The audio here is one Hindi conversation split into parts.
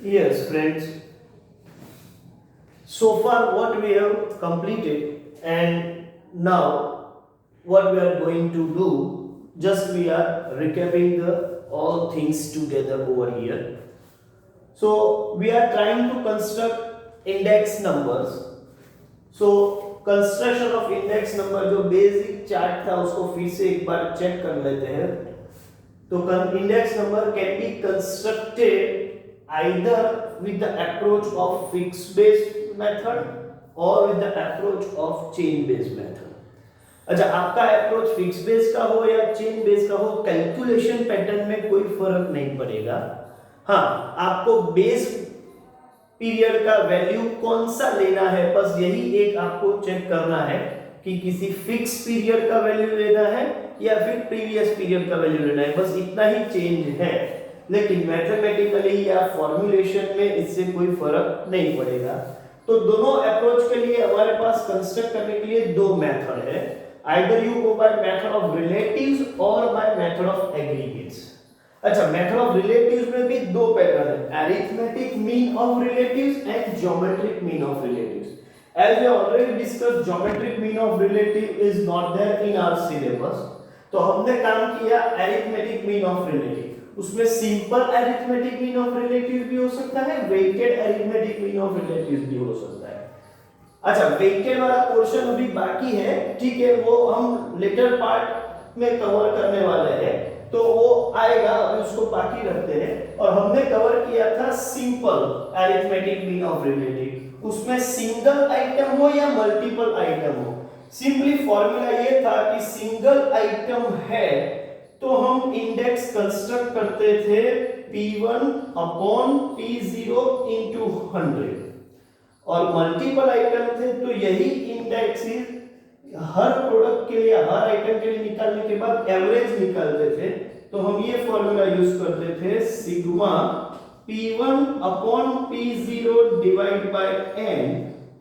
Yes, friends. So far, what we have completed, and now what we are going to do, just we are recapping the all things together over here. So we are trying to construct index numbers. So construction of index number जो बेसिक चार्ट था उसको फिर से एक बार चेक कर लेते हैं. तो index number can be constructed either with the approach of fixed based method or with the approach of chain based method. अच्छा, आपका अप्रोच फिक्स बेस का हो या चेन बेस का हो, कैलकुलेशन पैटर्न में कोई फर्क नहीं पड़ेगा. हाँ, आपको बेस पीरियड का वैल्यू कौन सा लेना है, बस यही एक आपको चेक करना है कि किसी फिक्स पीरियड का वैल्यू लेना है या फिर प्रीवियस पीरियड का वैल्यू लेना है, बस इतना ही चेंज है. लेकिन मैथमेटिकली या फॉर्मूलेशन में इससे कोई फर्क नहीं पड़ेगा. तो दोनों अप्रोच के लिए हमारे पास कंस्ट्रक्ट करने के लिए दो मेथड है. Either you go by method of relatives और बाय मेथड ऑफ एग्रीगेट्स. अच्छा, मेथड ऑफ रिलेटिव्स में भी दो पैटर्न है, arithmetic mean of relatives and geometric mean of relatives. As we already discussed, geometric mean of relative is not there in our syllabus. तो हमने काम किया अरिथमेटिक मीन ऑफ रिलेटिव. उसमें simple arithmetic mean of relatives भी हो सकता है, weighted arithmetic mean of relatives भी हो सकता है. अच्छा, वेटेड वाला पोर्शन अभी बाकी है, ठीक है, वो हम लेटर पार्ट में कवर करने वाले हैं, तो वो आएगा, अभी उसको बाकी रखते हैं. और हमने कवर किया था simple arithmetic mean of relative. उसमें सिंगल आइटम हो या मल्टीपल आइटम हो, सिंपली फॉर्मूला ये था कि सिंगल आइटम है तो हम इंडेक्स कंस्ट्रक्ट करते थे P1 अपॉन P0 into 100, और मल्टीपल आइटम थे तो यही इंडेक्स हर प्रोडक्ट के लिए, हर आइटम के लिए निकालने के बाद एवरेज निकालते थे. तो हम ये फॉर्मूला यूज करते थे, sigma P1 upon P0 divide by n,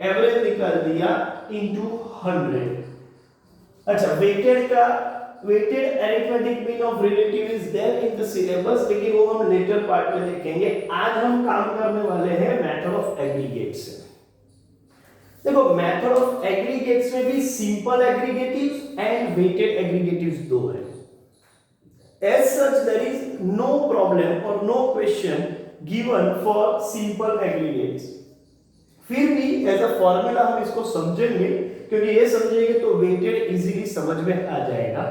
average निकाल दिया इनटू 100. अच्छा, weighted arithmetic mean of relative is there in the syllabus, लेकिन वो हम लेटर पार्ट में देखेंगे. आज हम काम करने वाले हैं मेथड ऑफ एग्रीगेट्स. देखो, मेथड ऑफ एग्रीगेट्स में भी simple aggregatives and weighted aggregatives दो है. As such there is no problem और no question given for simple aggregates. फिर भी एज अ फॉर्मूला हम इसको समझेंगे, क्योंकि ये समझेंगे तो वेटेड इजीली समझ में आ जाएगा.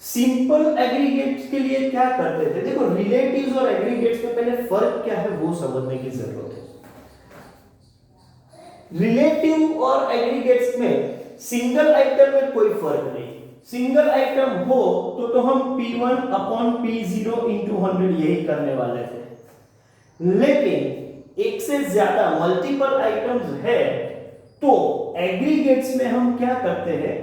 सिंपल एग्रीगेट्स के लिए क्या करते थे, देखो रिलेटिव्स और एग्रीगेट्स में पहले फर्क क्या है वो समझने की जरूरत है. रिलेटिव और एग्रीगेट्स में सिंगल आइटम में कोई फर्क नहीं. सिंगल आइटम हो तो हम P1 अपॉन P0 into 100 यही करने वाले थे. लेकिन एक से ज्यादा मल्टीपल आइटम्स है तो एग्रीगेट्स में हम क्या करते हैं,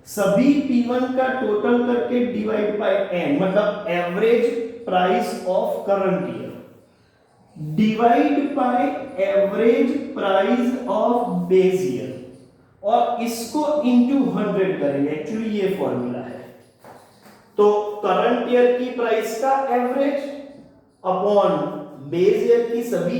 सभी P1 का टोटल करके डिवाइड बाय n, मतलब average price of current year divide by average price of base year, और इसको इनटू 100 करेंगे. एक्चुअली ये फॉर्मूला है. तो करंट ईयर की प्राइस का एवरेज अपॉन बेस ईयर की सभी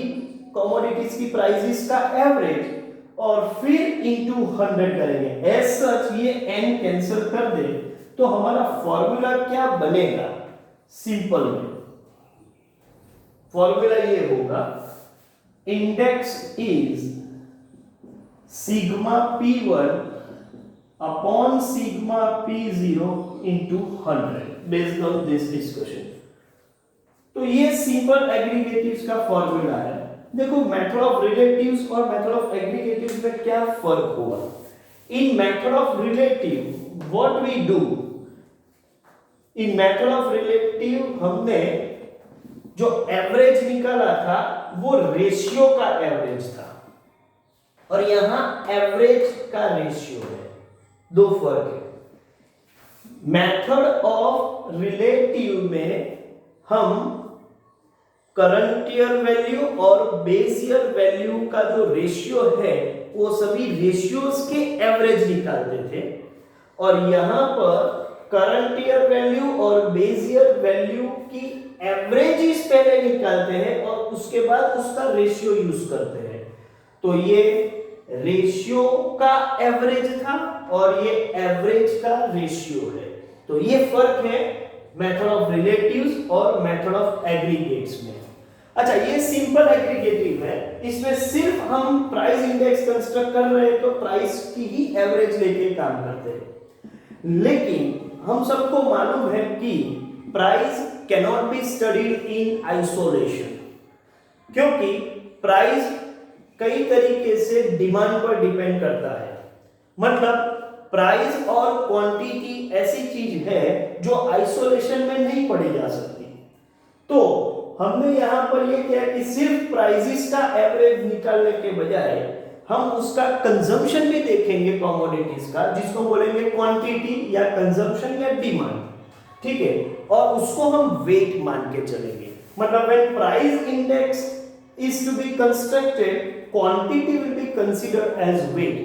कमोडिटीज की प्राइसेस का एवरेज, और फिर इनटू 100 करेंगे. एज सच ये n कैंसिल कर दे तो हमारा फॉर्मूला क्या बनेगा, सिंपल में फॉर्मूला ये होगा, index is sigma P1 upon sigma P0 into 100 based on this discussion. तो ये सिंपल एग्रीगेटिव्स का फॉर्मूला है. देखो, मेथड ऑफ रिलेटिव्स और मेथड ऑफ एग्रीगेटिव्स में क्या फर्क हुआ. In method of relative what we do, in method of relative हमने जो एवरेज निकाला था वो रेशियो का एवरेज था, और यहां एवरेज का रेशियो है. दो फर्क है. मेथड ऑफ रिलेटिव में हम करंट ईयर वैल्यू और बेस ईयर वैल्यू का जो रेशियो है वो सभी रेशियोज के एवरेज निकालते थे, और यहां पर करंट ईयर वैल्यू और बेस ईयर वैल्यू की एवरेजेस पहले निकालते हैं और उसके बाद उसका रेशियो यूज करते हैं। तो ये रेशियो का एवरेज था और ये एवरेज का रेशियो है। तो ये फर्क है मेथड ऑफ रिलेटिव्स और मेथड ऑफ एग्रीगेट्स में। अच्छा, ये सिंपल एग्रीगेटिव है, इसमें सिर्फ हम प्राइस इंडेक्स कंस्ट्रक्ट कर रहे हैं तो प्राइस की ही एवरेज लेके काम करते हैं। लेकिन हम सबको मालूम है कि price cannot be studied in isolation, क्योंकि प्राइस कई तरीके से डिमांड पर डिपेंड करता है। मतलब प्राइस और क्वांटिटी ऐसी चीज है जो आइसोलेशन में नहीं पढ़ी जा सकती। तो हमने यहां पर यह किया कि सिर्फ प्राइसेस का एवरेज निकालने के बजाय हम उसका कंजम्पशन भी देखेंगे कमोडिटीज का, जिसको बोलेंगे क्वांटिटी या कंजम्पशन या डिमांड, ठीक है, और उसको हम वेट मान के चलेंगे। मतलब when price index is to be constructed, quantity will be considered as weight.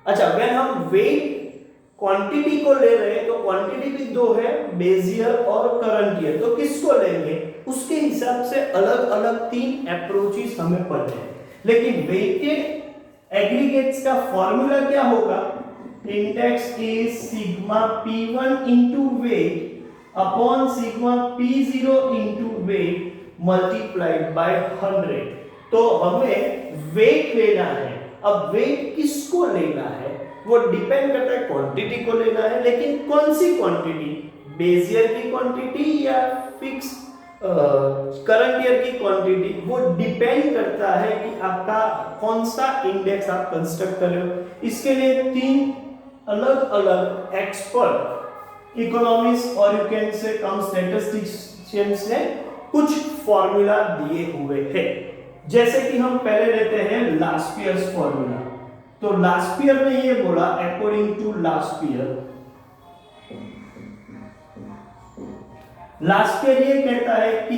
अच्छा, व्हेन हम वेट क्वांटिटी को ले रहे हैं तो क्वांटिटी भी दो है, बेस ईयर और करंट ईयर, तो किसको लेंगे उसके हिसाब से अलग अलग 3 अप्रोचेस हमें पढ़ने हैं। लेकिन वेटेड एग्रीगेट्स का फॉर्मूला क्या होगा? Index is sigma p1 into weight upon sigma p0 into weight multiplied by 100। तो हमें वेट लेना है। अब वेट किसको लेना है वो डिपेंड करता है, क्वांटिटी को लेना है, लेकिन कौन सी क्वांटिटी, बेस ईयर की क्वांटिटी या फिक्स करंट ईयर की क्वांटिटी, वो डिपेंड करता है कि आपका कौन सा इंडेक्स आप कंस्ट्रक्ट कर रहे हो। इसके लिए 3 अलग अलग एक्सपर्ट इकोनॉमिस्ट और you can say come statisticians ने कुछ फॉर्मूला दिए हुए हैं। जैसे कि हम पहले लेते हैं लास्पियर्स फॉर्मूला। तो लास्पियर ने ये बोला, अकॉर्डिंग टू लास्पियर ये कहता है कि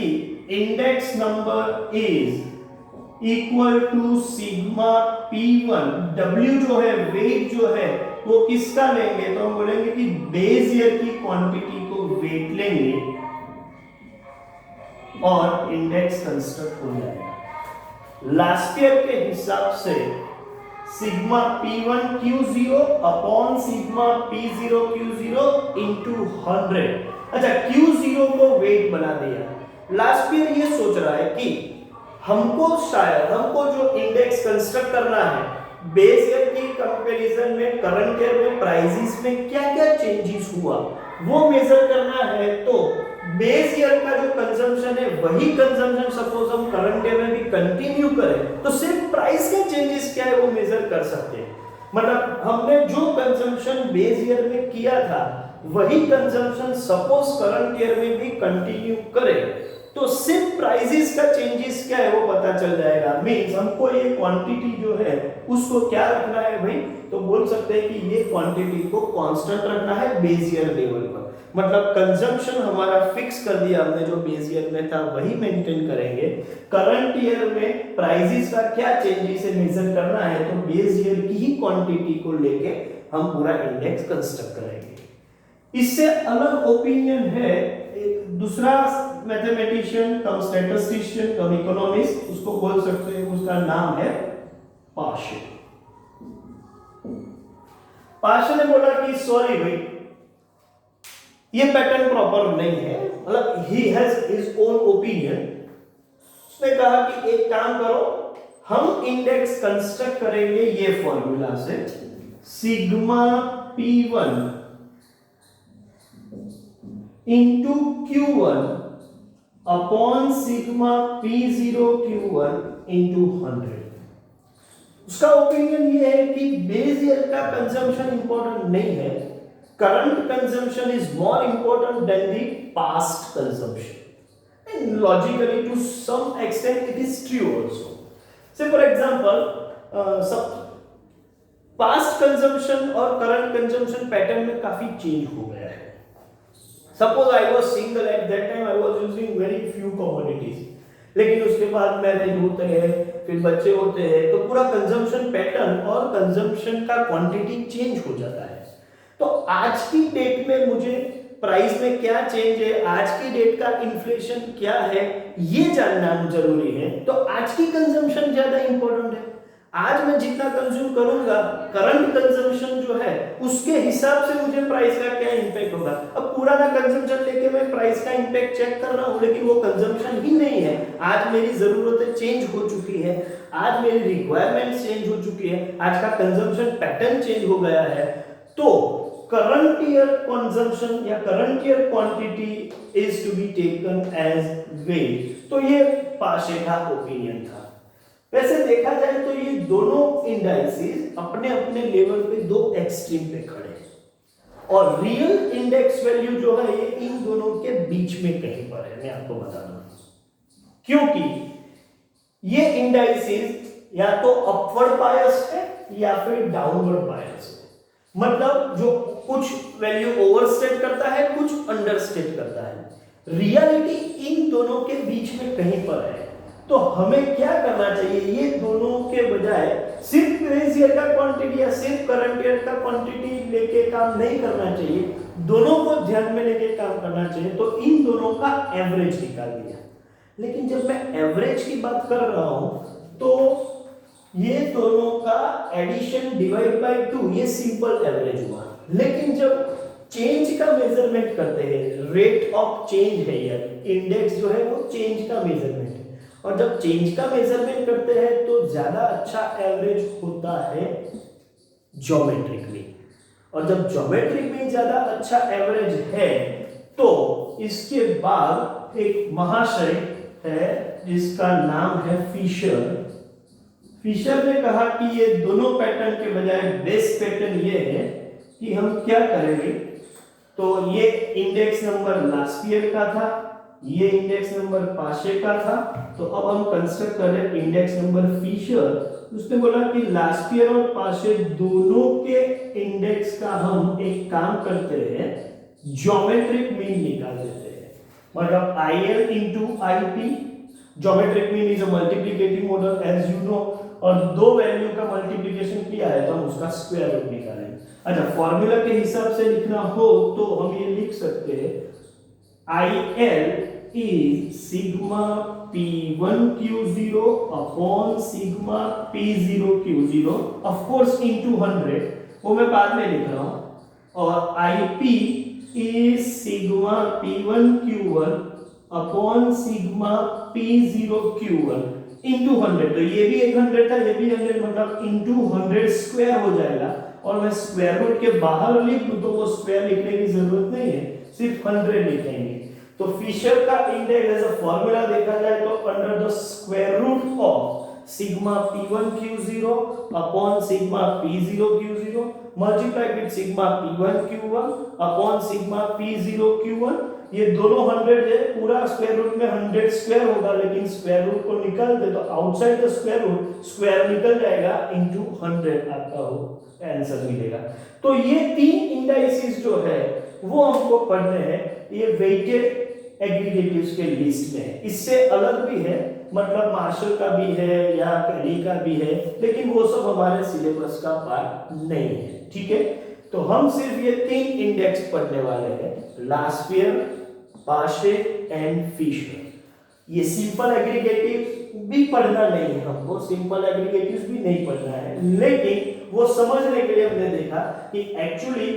index number is equal to sigma p1। w जो है, वेट जो है, वो किसका लेंगे? तो हम बोलेंगे कि बेस ईयर की क्वांटिटी को वेट लेंगे और इंडेक्स कंस्ट्रक्ट हो जाएगा। लास्पियर के हिसाब से sigma p1 q0 upon sigma p0 q0 into 100। अच्छा, q0 को वेट बना दिया। लास्पियर ये सोच रहा है कि हमको जो इंडेक्स कंस्ट्रक्ट करना है, बेस ईयर की कंपैरिजन में करंट ईयर में प्राइसेस में क्या-क्या चेंजेस हुआ वो मेजर करना है। तो बेस ईयर का जो कंजम्पशन है वही कंजम्पशन सपोज हम करंट ईयर में भी कंटिन्यू करें तो सिर्फ प्राइस के चेंजेस क्या है वो मेजर कर सकते हैं। मतलब हमने जो कंजम्पशन बेस ईयर में किया था वही कंजम्पशन सपोज करंट ईयर में भी कंटिन्यू करें तो सिर्फ प्राइसेस का चेंजेस क्या है वो पता चल जाएगा। मींस हमको ये क्वांटिटी जो है उसको क्या रखना है भाई, तो बोल सकते हैं कि ये क्वांटिटी को कांस्टेंट रखना है बेस ईयर लेवल पर। मतलब कंजम्पशन हमारा फिक्स कर दिया हमने, जो बेस ईयर में था वही मेंटेन करेंगे। करंट ईयर में प्राइसेस का क्या चेंजेस है मेजर करना है तो बेस ईयर की ही क्वांटिटी को लेके हम पूरा इंडेक्स कंस्ट्रक्ट करेंगे। इससे अलग ओपिनियन है एक दूसरा मैथमेटिशियन कम स्टैटिस्टिशियन कम इकोनॉमिस्ट, उसको बोल सकते हैं, उसका नाम है पाशे। पाशे ने बोला कि सॉरी भाई, ये पैटर्न प्रॉपर नहीं है, मतलब he has his own opinion. उसने कहा कि एक काम करो, हम इंडेक्स कंस्ट्रक्ट करेंगे ये फॉर्मूला से, sigma p1 into q1 upon sigma p0 q1 into 100। उसका ओपिनियन ये है कि बेस ईयर का कंजम्पशन इंपॉर्टेंट नहीं है, current consumption is more important than the past consumption. And logically to some extent it is true also. Say for example सब पास्ट कंजम्पशन और करंट कंजम्पशन पैटर्न में काफी चेंज हो गया है। Suppose I was single at that time, I was using very few commodities. लेकिन उसके बाद मैरिज होते हैं, फिर बच्चे होते हैं, तो पूरा कंजम्पशन पैटर्न और कंजम्पशन का क्वांटिटी चेंज हो जाता है। तो आज की डेट में मुझे प्राइस में क्या चेंज है, आज की डेट का इन्फ्लेशन क्या है, ये जानना जरूरी है। तो आज की कंजम्पशन ज्यादा इंपॉर्टेंट है। आज मैं जितना कंज्यूम करूंगा, करंट कंजम्पशन जो है उसके हिसाब से मुझे प्राइस का क्या इंपैक्ट होगा। अब पुराना कंजम्पशन लेके मैं प्राइस का इंपैक्ट चेक कर रहा हूं, लेकिन वो कंजम्पशन ही नहीं है। आज मेरी जरूरतें चेंज हो चुकी है, आज मेरी रिक्वायरमेंट चेंज हो चुकी है, आज का कंजम्पशन पैटर्न चेंज हो गया है। तो करंट ईयर कंजम्पशन या current year quantity is to be taken as weight. तो ये पाशे का ओपिनियन था। वैसे देखा जाए तो ये दोनों इंडाइसेस अपने अपने लेवल पे दो एक्सट्रीम पे खड़े हैं, और रियल इंडेक्स वैल्यू जो है ये इन दोनों के बीच में कहीं पर है। मैं आपको बता दूं, क्योंकि ये इंडाइसेस या तो अपवर्ड बायस है या फिर डाउनवर्ड बायस है। मतलब जो कुछ वैल्यू ओवरस्टेट करता है, कुछ अंडरस्टेट करता है। रियलिटी इन दोनों के बीच में कहीं पर है। तो हमें क्या करना चाहिए, ये दोनों के बजाय सिर्फ प्रीवियस ईयर का क्वांटिटी या सिर्फ करंट ईयर का क्वांटिटी लेके काम नहीं करना चाहिए, दोनों को ध्यान में लेके काम करना चाहिए। तो इन दोनों का एवरेज निकाल दिया। लेकिन जब मैं एवरेज की बात कर रहा हूं तो ये दोनों का एडिशन डिवाइड बाय 2 ये सिंपल एवरेज हुआ। लेकिन जब चेंज का मेजरमेंट करते हैं, रेट ऑफ चेंज है, यार इंडेक्स जो है वो चेंज का मेजरमेंट है, और जब चेंज का मेजरमेंट करते हैं तो ज्यादा अच्छा एवरेज होता है ज्योमेट्रिक में। और जब ज्योमेट्रिक में ज्यादा अच्छा एवरेज है तो इसके बाद एक महाशय है जिसका नाम है फिशर। फिशर ने कहा कि ये दोनों पैटर्न के बजाय बेस्ट पैटर्न ये है कि हम क्या करेंगे, तो ये इंडेक्स नंबर लास्ट ईयर का था, ये इंडेक्स नंबर पाशे का था। तो अब हम कंस्ट्रक्ट करें इंडेक्स नंबर फिशर। उसने बोला कि लास्ट ईयर और पाशे दोनों के इंडेक्स का हम एक काम करते हैं, ज्योमेट्रिक मीन निकाल देते हैं। मतलब IL into IP, geometric mean is a multiplicative model as you know, और दो वैल्यू का मल्टीप्लिकेशन किया है तो हम उसका स्क्वायर रूट निकालेंगे। अच्छा, फॉर्मूला के हिसाब से लिखना हो तो हम ये लिख सकते हैं IL is sigma P1Q0 upon sigma P0Q0 of course into 100, वो मैं बाद में लिख रहा हूँ, और IP is sigma P1Q1 upon sigma P0Q1 into 100। तो ये भी 100 था, ये भी 100, मतलब into 100 स्क्वायर हो जाएगा। और मैं स्क्वायर रूट के बाहर लिख दूं तो वो स्क्वायर लिखने की जरूरत नहीं है, सिर्फ 100 लिखेंगे। तो फिशर का इंडेक्स एज अ फार्मूला देखा जाए तो under the square root of sigma P1Q0 upon sigma P0Q0 multiplied with sigma P1Q1 upon sigma P0Q1। ये दोनों 100 है, पूरा स्क्वायर रूट में 100 स्क्वायर होगा, लेकिन स्क्वायर रूट को निकाल दे तो outside the square root square निकल जाएगा, इनटू 100 आपका हो आंसर मिलेगा। तो ये तीन इंडाइसेस जो है वो हमको पढ़ने हैं, ये वेटेड एग्रीगेटिव्स के लिस्ट में है। इससे अलग भी है, मतलब मार्शल का भी है या कैली का भी है, लेकिन वो सब हमारे सिलेबस का पार्ट नहीं है। ठीक है, तो हम सिर्फ ये तीन इंडेक्स पढ़ने वाले हैं, लास्ट ईयर, पाशे एंड फिशर। ये सिंपल एग्रीगेटिव्स भी पढ़ना नहीं है हमको, सिंपल एग्रीगेटिव्स भी नहीं पढ़ना है, लेकिन वो समझने के लिए हमने देखा कि एक्चुअली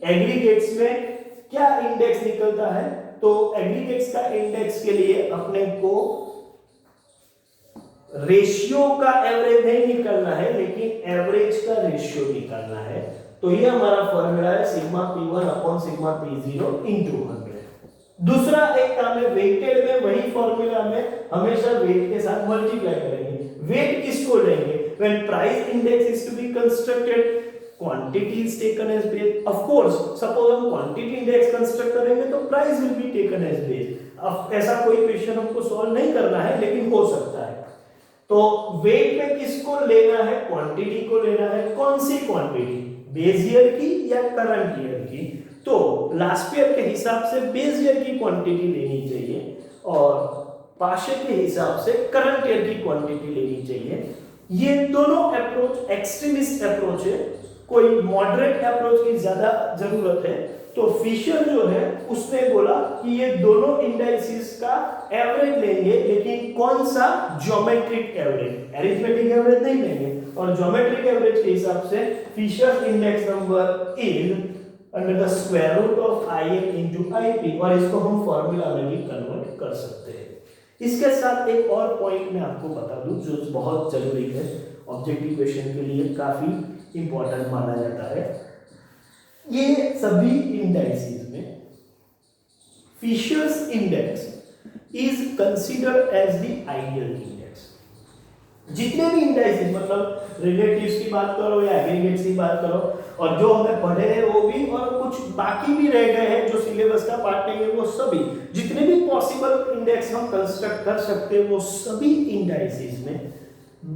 एग्रीगेट्स में क्या इंडेक्स निकलता है। तो एग्रीगेट्स का इंडेक्स के लिए अपने को रेशियो का एवरेज नहीं निकालना है, लेकिन एवरेज का रेशियो निकालना है। तो ये हमारा फॉर्मूला है sigma P1 upon sigma P0 into 100। दूसरा एक काम है वेटेड में, वही फॉर्मूला में हमेशा वेट के साथ मल्टीप्लाई करेंगे। वेट किसको लेंगे, when price index is to be constructed, quantity is taken as base। of course suppose हम quantity index कंस्ट्रक्ट करेंगे तो price will be taken as base। अब ऐसा कोई क्वेश्चन हमको सॉल्व नहीं करना है, लेकिन हो सकता है। तो वेट में किसको लेना है, क्वांटिटी को लेना है। कौन सी क्वांटिटी, बेस ईयर की या करंट ईयर की। तो लास्ट ईयर के हिसाब से बेस ईयर की क्वांटिटी लेनी चाहिए, और पाशे के हिसाब से करंट ईयर की क्वांटिटी लेनी चाहिए। ये दोनों अप्रोच एक्सट्रीमिस्ट अप्रोच है, कोई मॉडरेट अप्रोच की ज्यादा जरूरत है। तो फिशर जो है उसने बोला कि ये दोनों इंडाइसिस का एवरेज लेंगे, लेकिन कौन सा? ज्योमेट्रिक एवरेज, अरिथमेटिक एवरेज नहीं लेंगे। और ज्योमेट्रिक एवरेज के हिसाब से Fisher index number is under the square root of IM into IP, और इसको हम फॉर्मूला में भी कन्वर्ट कर सकते हैं। इसके साथ एक और पॉइंट मैं आपको बता दूं जो बहुत जरूरी है, ऑब्जेक्टिव क्वेश्चन के लिए काफी इंपॉर्टेंट माना जाता है। ये सभी इंडाइसेस में Fisher's index is considered as the ideal index. जितने भी इंडाइसेस, मतलब रिलेटिव्स की बात करो या एग्रीगेट्स की बात करो, और जो हमें पढ़े हैं वो भी, और कुछ बाकी भी रह गए हैं जो सिलेबस का पार्ट नहीं है, वो सभी जितने भी पॉसिबल इंडेक्स हम कंस्ट्रक्ट कर सकते हैं, वो सभी इंडाइसेस में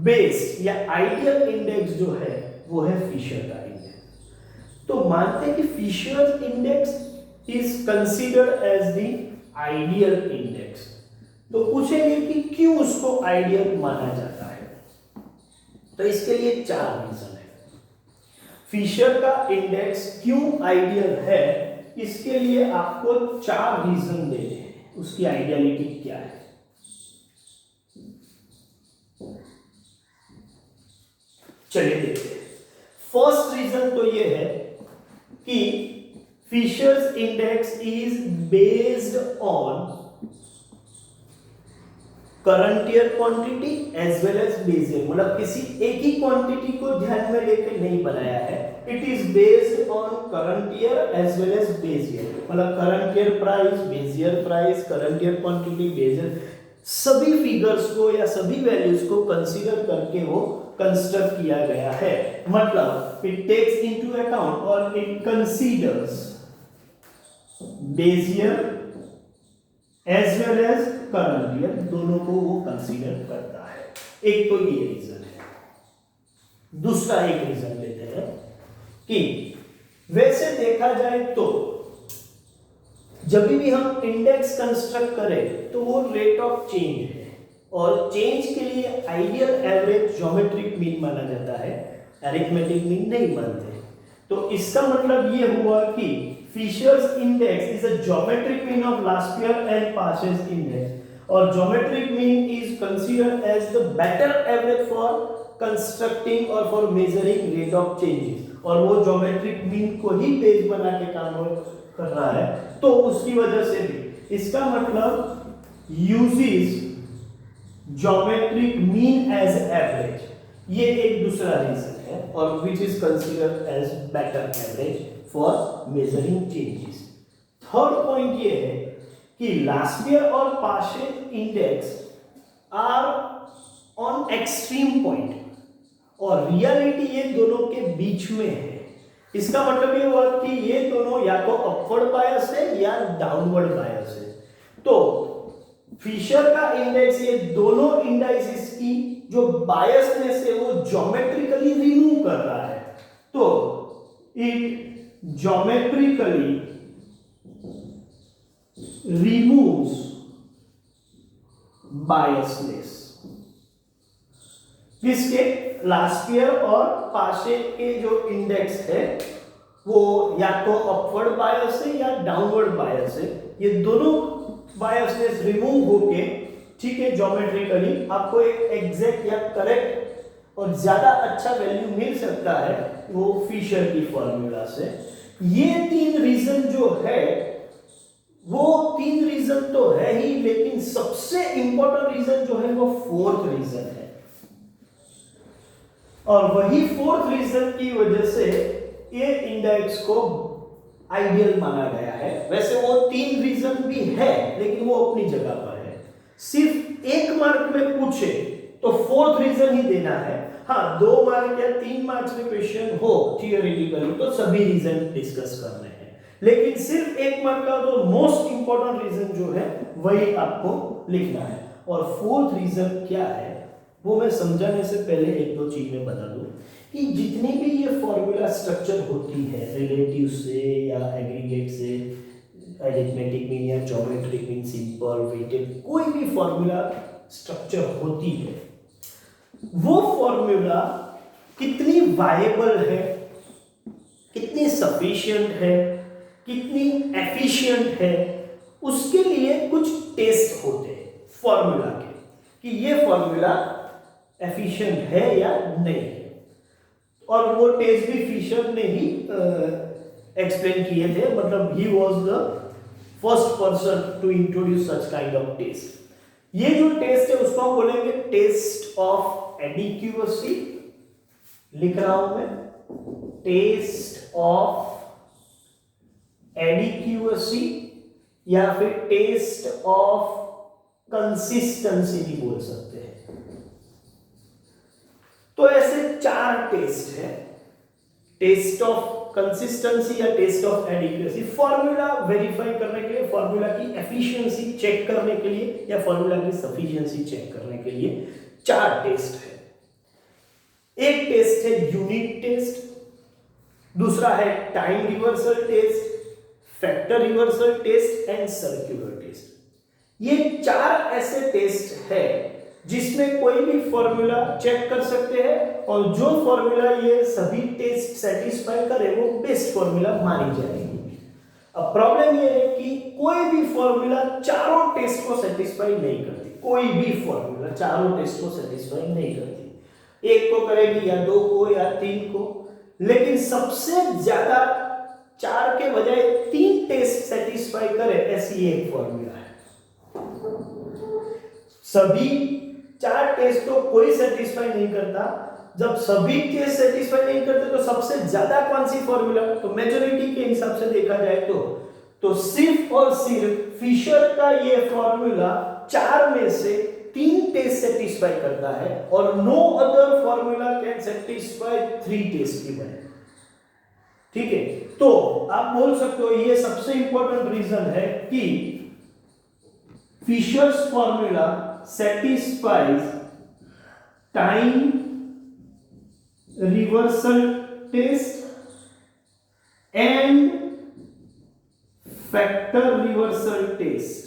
बेस्ट या आइडियल इंडेक्स जो है वो है फिशर का इंडेक्स। तो मानते हैं कि Fisher index is considered as the ideal index. तो पूछेंगे कि क्यों उसको आइडियल माना जाता है? तो इसके लिए 4 रीजन है। फिशर का इंडेक्स क्यों आइडियल है, इसके लिए आपको 4 रीजन देने हैं, उसकी आइडियलिटी क्या है। चलिए देखते हैं। फर्स्ट रीजन तो ये है कि Fisher's index is based on current year quantity as well as base year, मतलब किसी एक ही क्वांटिटी को ध्यान में लेकर नहीं बनाया है। It is based on current year as well as base year, मतलब current year price, base year price, current year quantity, base year, सभी फिगर्स को या सभी वैल्यूज को कंसीडर करके वो कंस्ट्रक्ट किया गया है। मतलब इट टेक्स इनटू अकाउंट और it considers base year as well as current year, दोनों को वो कंसीडर करता है। एक तो ये रीजन है। दूसरा एक रीजन लेते हैं कि वैसे देखा जाए तो जब भी हम इंडेक्स कंस्ट्रक्ट करें तो वो रेट ऑफ चेंज है, और चेंज के लिए आइडियल एवरेज ज्योमेट्रिक मीन माना जाता है, अरिथमेटिक मीन नहीं मानते। तो इसका मतलब ये हुआ कि Fisher's index is a geometric mean of last year and past year index, और geometric mean is considered as the better average for constructing और for measuring rate of changes, और वो ज्योमेट्रिक मीन को ही बेस बना के काम कर रहा है। तो उसकी वजह से भी इसका मतलब uses geometric mean as average, ये एक दूसरा रीजन है, और which is considered as better average for measuring changes. Third point ये है कि लास्ट ईयर और past year index are on extreme point, और रियलिटी ये दोनों के बीच में है। इसका मतलब ये हुआ कि ये दोनों या तो अपवर्ड बायस है या डाउनवर्ड बायस है। तो फिशर का इंडेक्स ये दोनों इंडाइसेस की जो बायसनेस है वो ज्योमेट्रिकली रिमूव कर रहा है। तो इट ज्योमेट्रिकली removes biasness, किसके? लास्ट ईयर और पास्ट ईयर के जो इंडेक्स है वो या तो अपवर्ड बायस है या डाउनवर्ड बायस है। ये दोनों बायसनेस रिमूव होके, ठीक है, ज्योमेट्रिकली आपको एक एग्जैक्ट या करेक्ट और ज्यादा अच्छा वैल्यू मिल सकता है वो फिशर की फॉर्मूला से। ये 3 रीजन जो है, वो 3 रीजन तो है ही, लेकिन सबसे इंपॉर्टेंट रीजन जो है वो 4th रीजन है, और वही 4th रीजन की वजह से ये इंडेक्स को आइडियल माना गया है। वैसे वो 3 रीजन भी है, लेकिन वो अपनी जगह पर है। सिर्फ 1 मार्क में पूछे तो 4th रीजन ही देना है। हाँ, 2 मार्क या 3 मार्क्स में क्वेश्चन हो थियोरेटिकली तो सभी रीजन डिस्कस करने हैं, लेकिन सिर्फ 1 मार्क का तो मोस्ट इंपॉर्टेंट रीजन जो है वही आपको लिखना है। और 4th रीजन क्या है वो मैं समझाने से पहले 1-2 चीज में बता दूं कि जितनी भी ये फॉर्मूला स्ट्रक्चर होती है, रिलेटिव से या एग्रीगेट से, अरिथमेटिक मीन या ज्योमेट्रिक मीन, सिंपल, वेटेड, कोई भी फॉर्मूला स्ट्रक्चर होती है, वो फॉर्मूला कितनी वायबल है, कितनी सफिशिएंट है, कितनी एफिशिएंट है, उसके लिए कुछ टेस्ट होते हैं फॉर्मूला के कि ये फॉर्मूला एफिशिएंट है या नहीं है। और वो टेस्ट भी फिशर ने ही एक्सप्लेन किए थे, मतलब he was the first person to introduce such kind of test. ये जो टेस्ट है उसको हम बोलेंगे टेस्ट ऑफ एडिक्वेसी, लिख रहा हूं मैं, टेस्ट ऑफ एडिक्वेसी या फिर टेस्ट ऑफ कंसिस्टेंसी भी बोल सकते हैं। तो ऐसे 4 टेस्ट है, टेस्ट ऑफ कंसिस्टेंसी या test of adequacy, formula verify करने के लिए, फॉर्मूला की एफिशिएंसी चेक करने के लिए या फॉर्मूला की सफिशिएंसी चेक करने के लिए 4 टेस्ट है। एक टेस्ट है यूनिट टेस्ट, दूसरा है time reversal test, factor reversal test and circular test. ये 4 ऐसे टेस्ट है जिसमें कोई भी फॉर्मूला चेक कर सकते हैं और जो फॉर्मूला ये सभी टेस्ट सेटिस्फाई करे वो बेस्ट फॉर्मूला मानी जाएगी। अब प्रॉब्लम ये है कि कोई भी फॉर्मूला चारों टेस्ट को सेटिस्फाई नहीं करती, कोई भी फॉर्मूला चारों टेस्ट को सेटिस्फाई नहीं करती, एक को करेगी या 2 को या 3 को, लेकिन सबसे ज्यादा 4 के बजाय 3 टेस्ट सेटिस्फाई करे ऐसी एक फॉर्मूला है। सभी 4 टेस्ट को कोई सेटिस्फाई नहीं करता, जब सभी टेस्ट सेटिस्फाई नहीं करते तो सबसे ज्यादा कौन सी फॉर्मूला, तो मेजॉरिटी के हिसाब से देखा जाए तो सिर्फ और सिर्फ फिशर का ये फॉर्मूला 4 में से 3 टेस्ट सेटिस्फाई करता है और no other formula can satisfy 3 test given. ठीक है, तो आप बोल सकते हो ये सबसे इंपॉर्टेंट रीजन है कि Fisher's formula satisfies time reversal test and factor reversal test।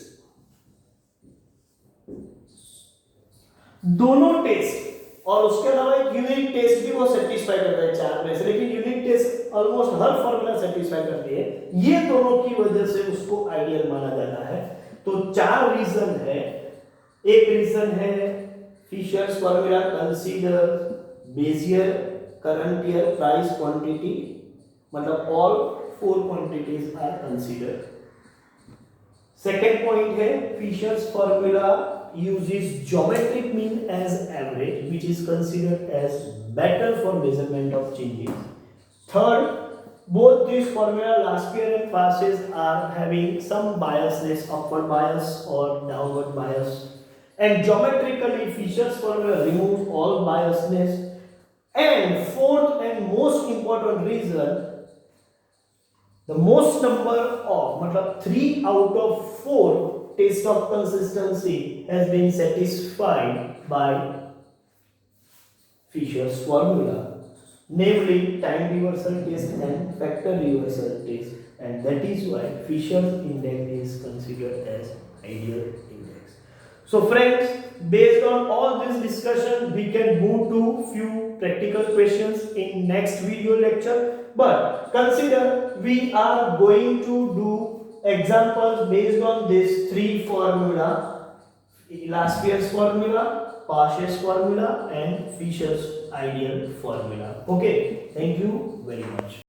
दोनों टेस्ट और उसके अलावा एक यूनिट टेस्ट भी वो सेटिस्फाई करता है 4 में से, लेकिन यूनिट टेस्ट ऑलमोस्ट हर फॉर्मूला सेटिस्फाई करती है। ये दोनों की वजह से उसको आइडियल माना जाता है। तो 4 रीजन है। एक रीजन है Fisher's formula consider base year current year price quantity, मतलब all 4 quantities are considered. Second point है Fisher's formula uses geometric mean as average, which is considered as better for measurement of changes. Third, both these formula last year and passes are having some biasness, upward bias or downward bias, and geometrically Fisher's formula removes all biasness. And fourth and most important reason, the most number of, मतलब 3 out of 4 test of consistency has been satisfied by Fisher's formula, namely time reversal test and factor reversal test, and that is why Fisher's index is considered as ideal index. So friends, based on all this discussion, we can move to few practical questions in next video lecture, but consider we are going to do examples based on this 3 formula: last year's formula, Pasch's formula and Fisher's ideal formula. Okay, thank you very much.